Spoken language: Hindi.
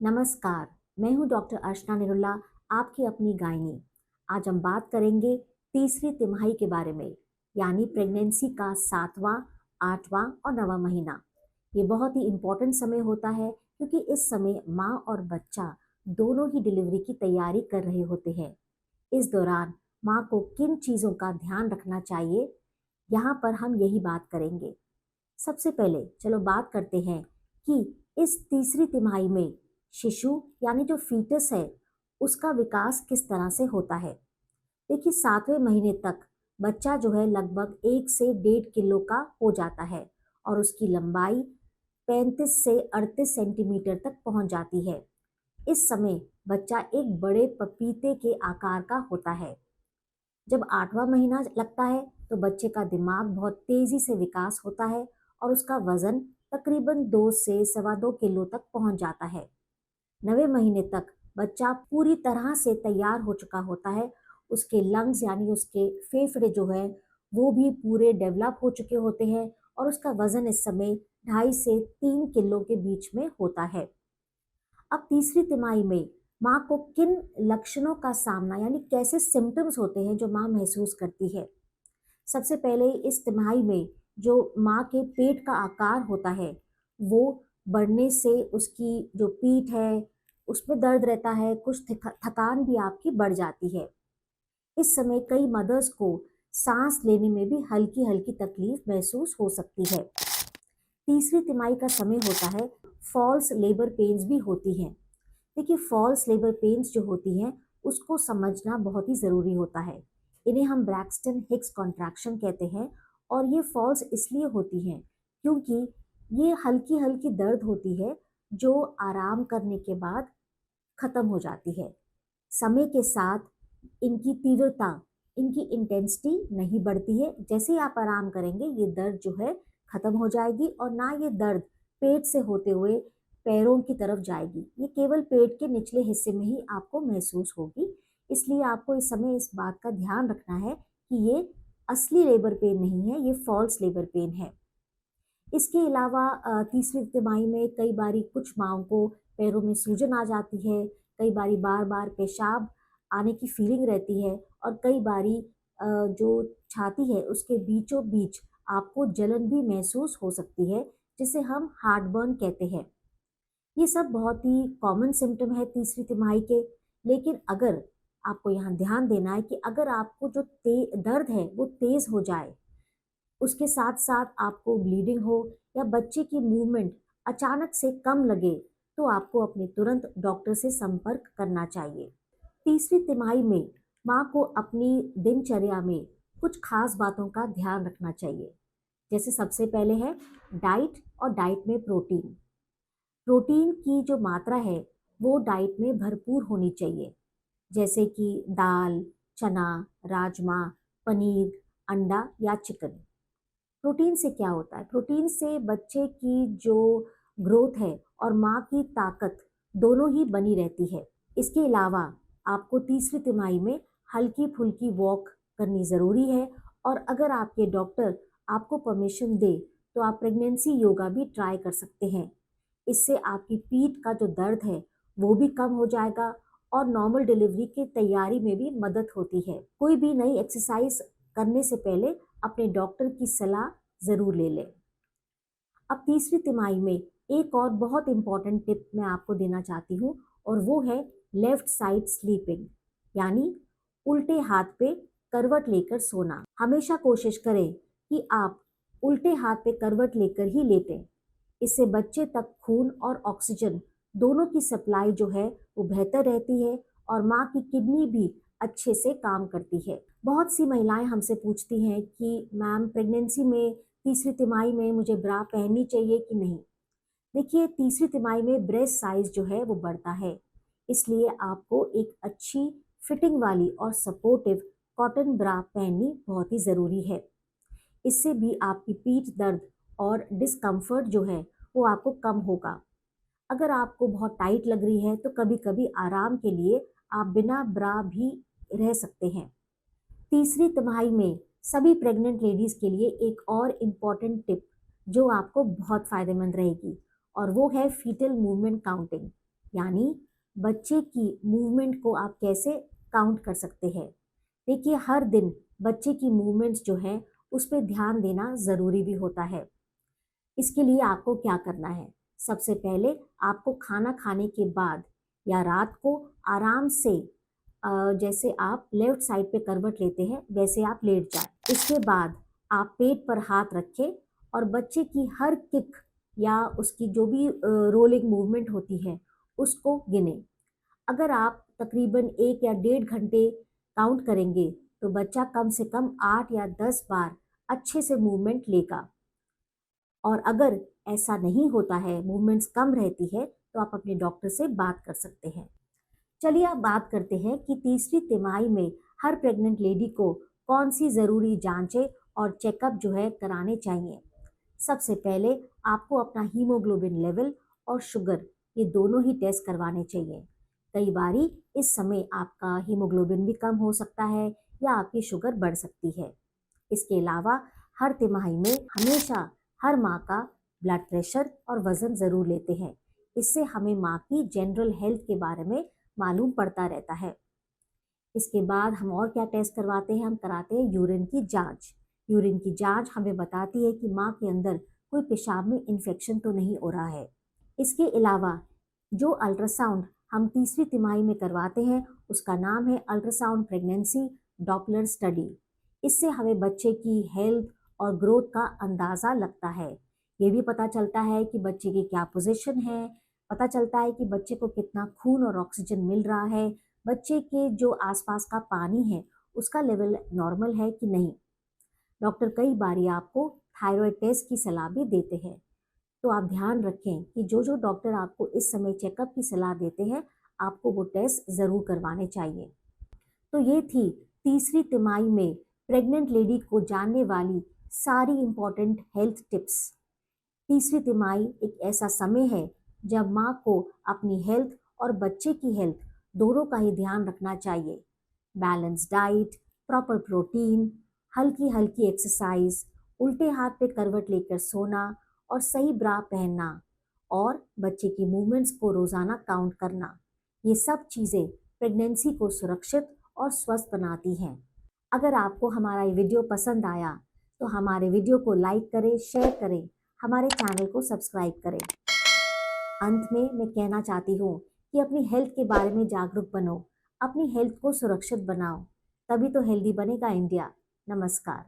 नमस्कार, मैं हूँ डॉक्टर अर्चना निरुल्ला, आपकी अपनी गायनी। आज हम बात करेंगे तीसरी तिमाही के बारे में, यानी प्रेगनेंसी का 7वां, 8वां और 9वां महीना। ये बहुत ही इम्पोर्टेंट समय होता है क्योंकि इस समय माँ और बच्चा दोनों ही डिलीवरी की तैयारी कर रहे होते हैं। इस दौरान माँ को किन चीज़ों का ध्यान रखना चाहिए, यहाँ पर हम यही बात करेंगे। सबसे पहले चलो बात करते हैं कि इस तीसरी तिमाही में शिशु यानी जो फीटस है उसका विकास किस तरह से होता है। देखिए 7वें महीने तक बच्चा जो है लगभग 1 से 1.5 किलो का हो जाता है और उसकी लंबाई 35 से 38 सेंटीमीटर तक पहुंच जाती है। इस समय बच्चा एक बड़े पपीते के आकार का होता है। जब 8वां महीना लगता है तो बच्चे का दिमाग बहुत तेजी से विकास होता है और उसका वजन तकरीबन 2 से 2.25 किलो तक पहुंच जाता है। 9वें महीने तक बच्चा पूरी तरह से तैयार हो चुका होता है। उसके लंग्स यानी उसके फेफड़े जो है वो भी पूरे डेवलप हो चुके होते हैं और उसका वजन इस समय 2.5 से 3 किलो के बीच में होता है। अब तीसरी तिमाही में माँ को किन लक्षणों का सामना यानी कैसे सिम्टम्स होते हैं जो माँ महसूस करती है। सबसे पहले इस तिमाही में जो माँ के पेट का आकार होता है वो बढ़ने से उसकी जो पीठ है उसमें दर्द रहता है, कुछ थकान भी आपकी बढ़ जाती है। इस समय कई मदर्स को सांस लेने में भी हल्की हल्की तकलीफ महसूस हो सकती है। तीसरी तिमाही का समय होता है फॉल्स लेबर पेन्स भी होती हैं। देखिए फॉल्स लेबर पेन्स जो होती हैं उसको समझना बहुत ही ज़रूरी होता है। इन्हें हम ब्रैक्सटन हिक्स कॉन्ट्रैक्शन कहते हैं और ये फॉल्स इसलिए होती हैं क्योंकि ये हल्की हल्की दर्द होती है जो आराम करने के बाद ख़त्म हो जाती है। समय के साथ इनकी तीव्रता, इनकी इंटेंसिटी नहीं बढ़ती है। जैसे ही आप आराम करेंगे ये दर्द जो है ख़त्म हो जाएगी और ना ये दर्द पेट से होते हुए पैरों की तरफ जाएगी। ये केवल पेट के निचले हिस्से में ही आपको महसूस होगी। इसलिए आपको इस समय इस बात का ध्यान रखना है कि ये असली लेबर पेन नहीं है, ये फॉल्स लेबर पेन है। इसके अलावा तीसरी तिमाही में कई बारी कुछ माँओं को पैरों में सूजन आ जाती है, कई बारी बार-बार पेशाब आने की फीलिंग रहती है और कई बारी जो छाती है उसके बीचों-बीच आपको जलन भी महसूस हो सकती है, जिसे हम हार्टबर्न कहते हैं। ये सब बहुत ही कॉमन सिम्पटम है तीसरी तिमाही के, लेकिन अगर आपको यहाँ ध्यान देना है कि अगर आपको जो दर्द है वो तेज़ हो जाए, उसके साथ-साथ आपको ब्लीडिंग हो या बच्चे की मूवमेंट अचानक से कम लगे, तो आपको अपने तुरंत डॉक्टर से संपर्क करना चाहिए। तीसरी तिमाही में माँ को अपनी दिनचर्या में कुछ खास बातों का ध्यान रखना चाहिए। जैसे सबसे पहले है डाइट और डाइट में प्रोटीन। प्रोटीन की जो मात्रा है वो डाइट में भरपूर होनी चाहिए, जैसे कि दाल, चना, राजमा, पनीर, अंडा या चिकन। प्रोटीन से क्या होता है? प्रोटीन से बच्चे की जो ग्रोथ है और माँ की ताकत दोनों ही बनी रहती है। इसके अलावा आपको तीसरी तिमाही में हल्की-फुल्की वॉक करनी ज़रूरी है और अगर आपके डॉक्टर आपको परमिशन दे, तो आप प्रेगनेंसी योगा भी ट्राई कर सकते हैं। इससे आपकी पीठ का जो दर्द है, वो भी कम हो जाएगा और नॉर्मल डिलीवरी की तैयारी में भी मदद होती है। कोई भी नई एक्सरसाइज करने से पहले अपने डॉक्टर की सलाह ज़रूर ले लें। अब तीसरी तिमाही में एक और बहुत इम्पोर्टेंट टिप मैं आपको देना चाहती हूँ और वो है लेफ्ट साइड स्लीपिंग, यानी उल्टे हाथ पे करवट लेकर सोना। हमेशा कोशिश करें कि आप उल्टे हाथ पे करवट लेकर ही लेटें। इससे बच्चे तक खून और ऑक्सीजन दोनों की सप्लाई जो है वो बेहतर रहती है और माँ की किडनी भी अच्छे से काम करती है। बहुत सी महिलाएं हमसे पूछती हैं कि मैम प्रेगनेंसी में तीसरी तिमाही में मुझे ब्रा पहननी चाहिए कि नहीं। देखिए तीसरी तिमाही में ब्रेस्ट साइज जो है वो बढ़ता है, इसलिए आपको एक अच्छी फिटिंग वाली और सपोर्टिव कॉटन ब्रा पहननी बहुत ही ज़रूरी है। इससे भी आपकी पीठ दर्द और डिस्कम्फर्ट जो है वो आपको कम होगा। अगर आपको बहुत टाइट लग रही है तो कभी-कभी आराम के लिए आप बिना ब्रा भी रह सकते हैं। तीसरी तिमाही में सभी प्रेग्नेंट लेडीज़ के लिए एक और इम्पॉर्टेंट टिप जो आपको बहुत फ़ायदेमंद रहेगी और वो है फीटल मूवमेंट काउंटिंग। यानी बच्चे की मूवमेंट को आप कैसे काउंट कर सकते हैं। देखिए, हर दिन बच्चे की मूवमेंट्स जो है उस पर ध्यान देना ज़रूरी भी होता है। इसके लिए आपको क्या करना है? सबसे पहले आपको खाना खाने के बाद या रात को आराम से जैसे आप लेफ्ट साइड पे करवट लेते हैं वैसे आप लेट जाएं। इसके बाद आप पेट पर हाथ रखें और बच्चे की हर किक या उसकी जो भी रोलिंग मूवमेंट होती है उसको गिने। अगर आप तकरीबन 1 या 1.5 घंटे काउंट करेंगे तो बच्चा कम से कम 8 या 10 बार अच्छे से मूवमेंट लेगा। और अगर ऐसा नहीं होता है, मूवमेंट्स कम रहती है, तो आप अपने डॉक्टर से बात कर सकते हैं। चलिए अब बात करते हैं कि तीसरी तिमाही में हर प्रेग्नेंट लेडी को कौन सी ज़रूरी जांचें और चेकअप जो है कराने चाहिए। सबसे पहले आपको अपना हीमोग्लोबिन लेवल और शुगर ये दोनों ही टेस्ट करवाने चाहिए। कई बारी इस समय आपका हीमोग्लोबिन भी कम हो सकता है या आपकी शुगर बढ़ सकती है। इसके अलावा हर तिमाही में हमेशा हर माँ का ब्लड प्रेशर और वज़न ज़रूर लेते हैं। इससे हमें माँ की जनरल हेल्थ के बारे में मालूम पड़ता रहता है। इसके बाद हम और क्या टेस्ट करवाते हैं? हम कराते हैं यूरिन की जांच। यूरिन की जांच हमें बताती है कि माँ के अंदर कोई पेशाब में इन्फेक्शन तो नहीं हो रहा है। इसके अलावा जो अल्ट्रासाउंड हम तीसरी तिमाही में करवाते हैं उसका नाम है अल्ट्रासाउंड प्रेगनेंसी डॉपलर स्टडी। इससे हमें बच्चे की हेल्थ और ग्रोथ का अंदाज़ा लगता है। ये भी पता चलता है कि बच्चे की क्या पोजीशन है, पता चलता है कि बच्चे को कितना खून और ऑक्सीजन मिल रहा है, बच्चे के जो आसपास का पानी है उसका लेवल नॉर्मल है कि नहीं। डॉक्टर कई बारी आपको थायराइड टेस्ट की सलाह भी देते हैं। तो आप ध्यान रखें कि जो जो डॉक्टर आपको इस समय चेकअप की सलाह देते हैं आपको वो टेस्ट ज़रूर करवाने चाहिए। तो ये थी तीसरी तिमाही में प्रेग्नेंट लेडी को जानने वाली सारी इम्पॉर्टेंट हेल्थ टिप्स। तीसरी तिमाही एक ऐसा समय है जब माँ को अपनी हेल्थ और बच्चे की हेल्थ दोनों का ही ध्यान रखना चाहिए। बैलेंस डाइट, प्रॉपर प्रोटीन, हल्की हल्की एक्सरसाइज, उल्टे हाथ पे करवट लेकर सोना और सही ब्रा पहनना और बच्चे की मूवमेंट्स को रोज़ाना काउंट करना, ये सब चीज़ें प्रेगनेंसी को सुरक्षित और स्वस्थ बनाती हैं। अगर आपको हमारा ये वीडियो पसंद आया तो हमारे वीडियो को लाइक करें, शेयर करें, हमारे चैनल को सब्सक्राइब करें। अंत में मैं कहना चाहती हूँ कि अपनी हेल्थ के बारे में जागरूक बनो, अपनी हेल्थ को सुरक्षित बनाओ, तभी तो हेल्दी बनेगा इंडिया। नमस्कार।